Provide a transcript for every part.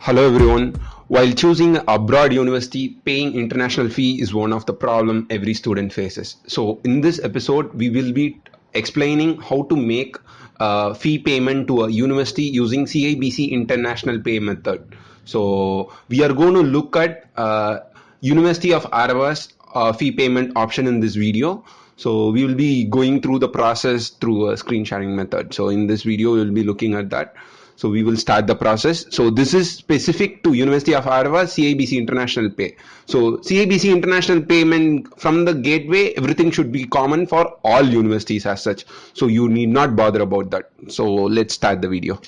Hello everyone. While choosing abroad university, paying international fee is one of the problem every student faces. So in this episode, we will be explaining how to make fee payment to a university using CIBC International Pay method. So we are going to look at University of Ottawa's fee payment option in this video. So we will be going through the process through a screen sharing method. So in this video, we will be looking at that. So we will start the process. So this is specific to University of Ottawa, CIBC International Pay. So CIBC International Payment from the gateway, everything should be common for all universities as such. So you need not bother about that. So let's start the video.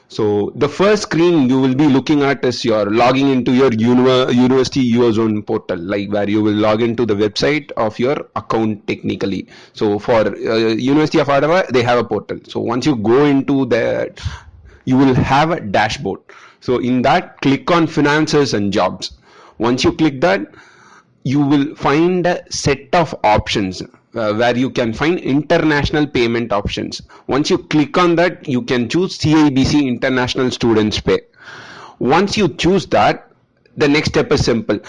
So the first screen you will be looking at is your logging into your university UOZone portal, like where you will log into the website of your account technically. So for University of Ottawa, they have a portal. So once you go into that, you will have a dashboard. So in that, click on finances and jobs. Once you click that, you will find a set of options where you can find international payment options. Once you click on that, you can choose CIBC International Students Pay. Once you choose that, the next step is simple.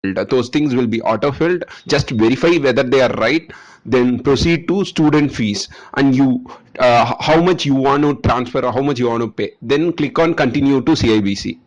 Those things will be auto-filled. Just verify whether they are right. Then proceed to student fees and you how much you want to transfer or how much you want to pay. Then click on continue to CIBC.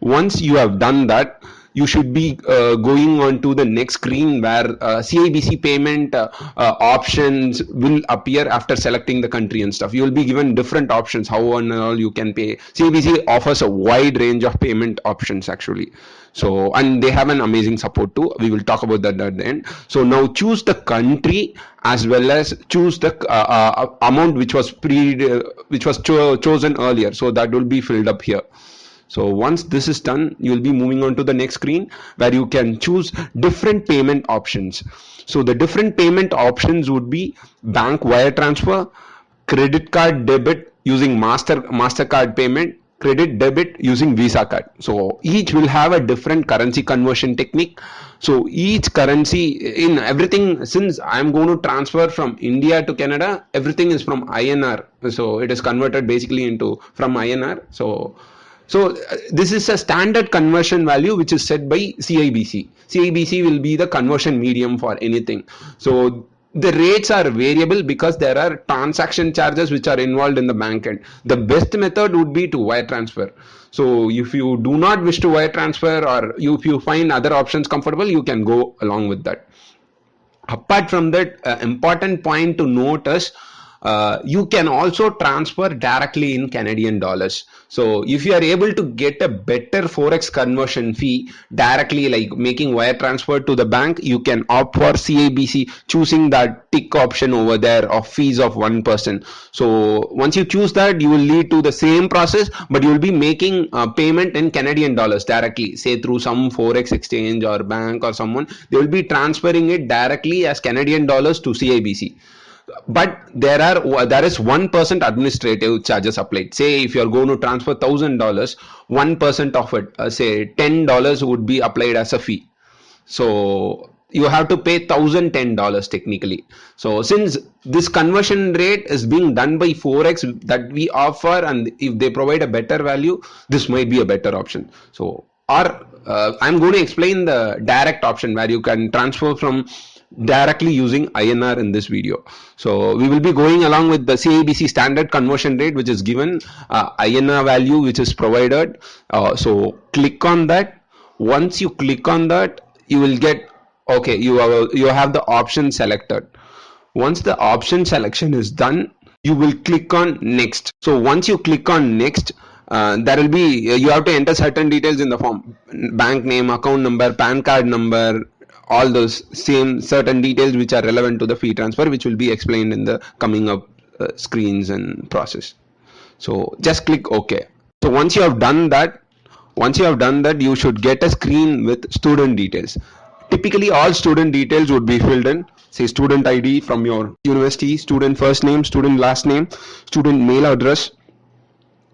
Once you have done that, you should be going on to the next screen where CIBC payment options will appear after selecting the country and stuff. You will be given different options, how and all you can pay. CIBC offers a wide range of payment options actually. So, and they have an amazing support too. We will talk about that at the end. So now choose the country as well as choose the amount which was chosen earlier. So that will be filled up here. So once this is done, you will be moving on to the next screen where you can choose different payment options. So the different payment options would be bank wire transfer, credit card debit using MasterCard payment, credit debit using Visa card. So each will have a different currency conversion technique. So each currency in everything, since I'm going to transfer from India to Canada, everything is from INR. So it is converted basically into from INR. So this is a standard conversion value which is set by CIBC. CIBC will be the conversion medium for anything. So the rates are variable because there are transaction charges which are involved in the bank end. The best method would be to wire transfer. So if you do not wish to wire transfer or if you find other options comfortable, you can go along with that. Apart from that, important point to note is you can also transfer directly in Canadian dollars. So if you are able to get a better forex conversion fee directly, like making wire transfer to the bank, you can opt for CIBC, choosing that tick option over there of fees of 1%. So once you choose that, you will lead to the same process, but you will be making payment in Canadian dollars directly, say through some forex exchange or bank or someone. They will be transferring it directly as Canadian dollars to CIBC. But there is 1% administrative charges applied. Say if you are going to transfer $1,000, 1% of it, say $10 would be applied as a fee. So you have to pay $1,010 technically. So since this conversion rate is being done by forex that we offer, and if they provide a better value, this might be a better option. So I'm going to explain the direct option where you can transfer from directly using INR in this video. So we will be going along with the CIBC standard conversion rate which is given, INR value which is provided. So click on that. Once you click on that, you will get, okay, you have the option selected. Once the option selection is done, you will click on next. So once you click on next, there will be, you have to enter certain details in the form: bank name, account number, PAN card number, all those same certain details which are relevant to the fee transfer, which will be explained in the coming up screens and process. So just click OK. So once you have done that, you should get a screen with student details. Typically all student details would be filled in, say student ID from your university, student first name, student last name, student mail address,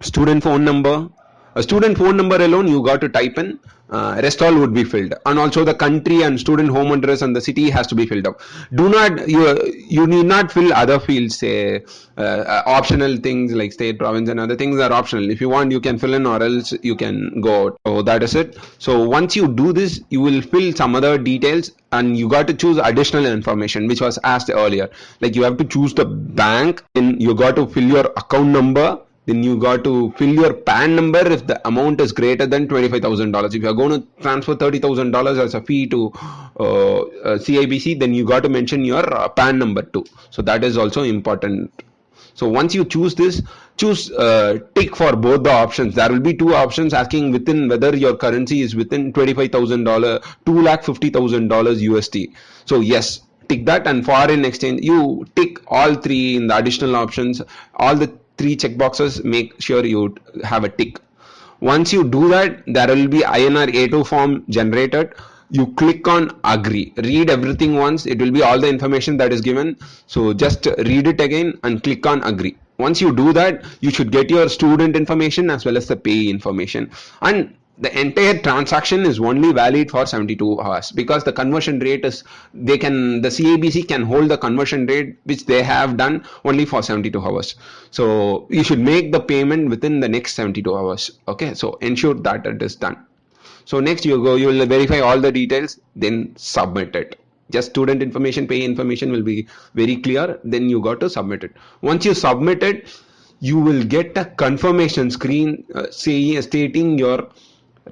student phone number, A student phone number alone you got to type in, rest all would be filled, and also the country and student home address and the city has to be filled up. Do not you need not fill other fields, say optional things like state, province and other things are optional. If you want you can fill in, or else you can go out. So that is it. So once you do this, you will fill some other details, and you got to choose additional information which was asked earlier. Like you have to choose the bank, and you got to fill your account number, then you got to fill your PAN number if the amount is greater than $25,000. If you are going to transfer $30,000 as a fee to CIBC, then you got to mention your PAN number too. So that is also important. So once you choose this, choose tick for both the options. There will be two options asking within whether your currency is within $25,000, $250,000 USD. So yes, tick that, and foreign exchange, you tick all three in the additional options. All the three checkboxes, make sure you have a tick. Once you do that, there will be INR A2 form generated. You click on agree, read everything once. It will be all the information that is given, so just read it again and click on agree. Once you do that, you should get your student information as well as the pay information, and the entire transaction is only valid for 72 hours, because the conversion rate is, the CIBC can hold the conversion rate which they have done only for 72 hours. So you should make the payment within the next 72 hours. Okay, so ensure that it is done. So next you will verify all the details, then submit it. Just student information, pay information will be very clear, then you got to submit it. Once you submit it, you will get a confirmation screen stating your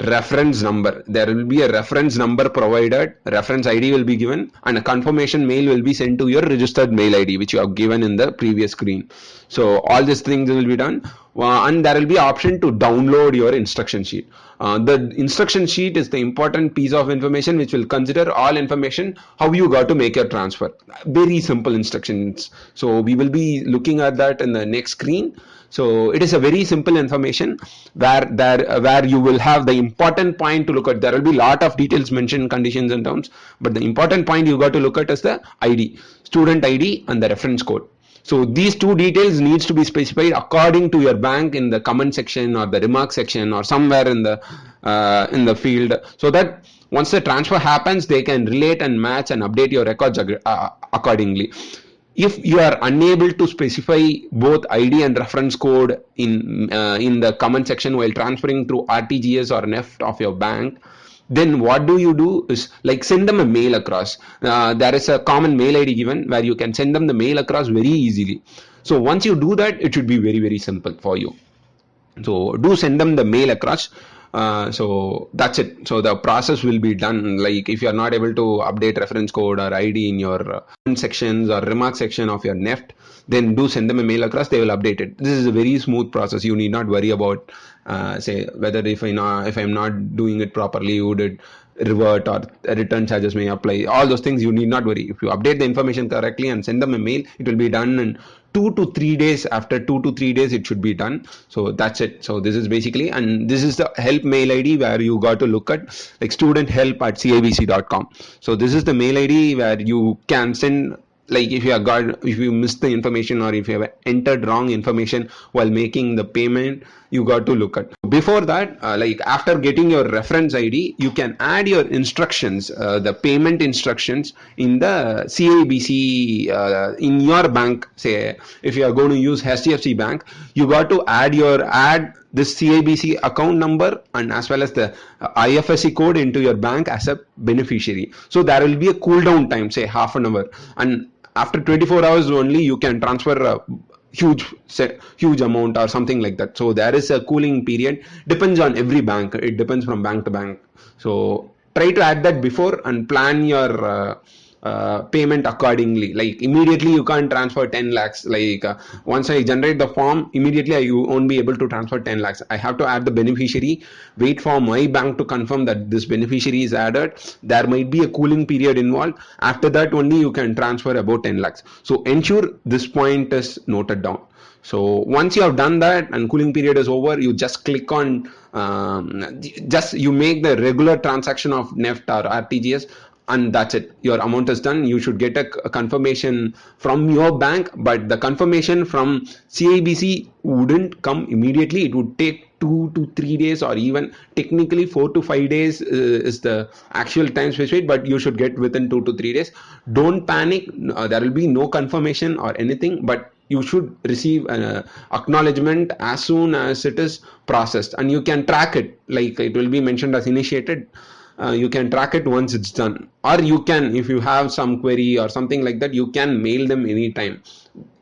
reference number. There will be a reference number provided, reference ID will be given, and a confirmation mail will be sent to your registered mail ID which you have given in the previous screen. So all these things will be done, and there will be option to download your instruction sheet. The instruction sheet is the important piece of information which will consider all information how you got to make your transfer. Very simple instructions. So we will be looking at that in the next screen. So it is a very simple information where you will have the important point to look at. There will be a lot of details mentioned, conditions and terms, but the important point you got to look at is the ID, student ID and the reference code. So these two details needs to be specified according to your bank in the comment section or the remark section or somewhere in the field, so that once the transfer happens, they can relate and match and update your records accordingly. If you are unable to specify both ID and reference code in the comment section while transferring through RTGS or NEFT of your bank, then what do you do is like send them a mail across. There is a common mail ID given where you can send them the mail across very easily. So once you do that, it should be very, very simple for you. So do send them the mail across. So that's it. So the process will be done. Like if you are not able to update reference code or ID in your sections or remark section of your NEFT, then do send them a mail across. They will update it. This is a very smooth process. You need not worry about say whether if I'm not doing it properly, would it revert or return charges may apply. All those things you need not worry. If you update the information correctly and send them a mail, it will be done in 2 to 3 days. After 2 to 3 days it should be done. So that's it. So this is basically, and this is the help mail ID where you got to look at like studenthelp@cibc.com. So this is the mail ID where you can send, like if you missed the information or if you have entered wrong information while making the payment, you got to look at. Before that, like after getting your reference ID, you can add your instructions, the payment instructions in the CIBC in your bank. Say if you are going to use HDFC Bank, you got to add this CIBC account number and as well as the IFSC code into your bank as a beneficiary. So there will be a cool down time, say half an hour, and after 24 hours only you can transfer a huge amount or something like that. So there is a cooling period, depends on every bank, it depends from bank to bank. So try to add that before and plan your payment accordingly. Like immediately you can't transfer 10 lakhs. Like once I generate the form, immediately you won't be able to transfer 10 lakhs. I have to add the beneficiary, wait for my bank to confirm that this beneficiary is added. There might be a cooling period involved. After that only you can transfer about 10 lakhs. So ensure this point is noted down. So once you have done that and cooling period is over, you just click on you make the regular transaction of NEFT or RTGS, and that's it. Your amount is done. You should get a confirmation from your bank, but the confirmation from CIBC wouldn't come immediately. It would take 2 to 3 days, or even technically 4 to 5 days is the actual time specified, but you should get within 2 to 3 days. Don't panic. There will be no confirmation or anything, but you should receive an acknowledgement as soon as it is processed, and you can track it, like it will be mentioned as initiated. You can track it once it's done, or you can, if you have some query or something like that, you can mail them anytime.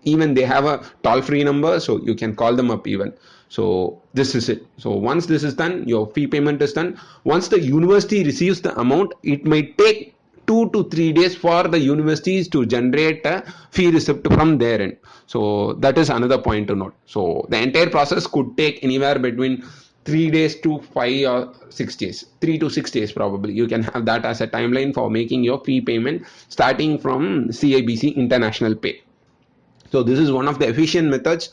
Even they have a toll-free number, so you can call them up even. So this is it. So once this is done, your fee payment is done. Once the university receives the amount, it might take 2 to 3 days for the universities to generate a fee receipt from their end. So that is another point to note. So the entire process could take anywhere between 3 days to 5 or 6 days. 3 to 6 days probably. You can have that as a timeline for making your fee payment starting from CIBC International Pay. So this is one of the efficient methods.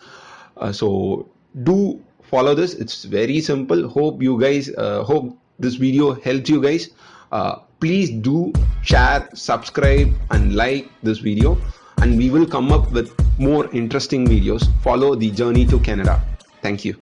So do follow this. It's very simple. Hope you guys, hope this video helps you guys. Please do share, subscribe, and like this video, and we will come up with more interesting videos. Follow the Journey to Canada. Thank you.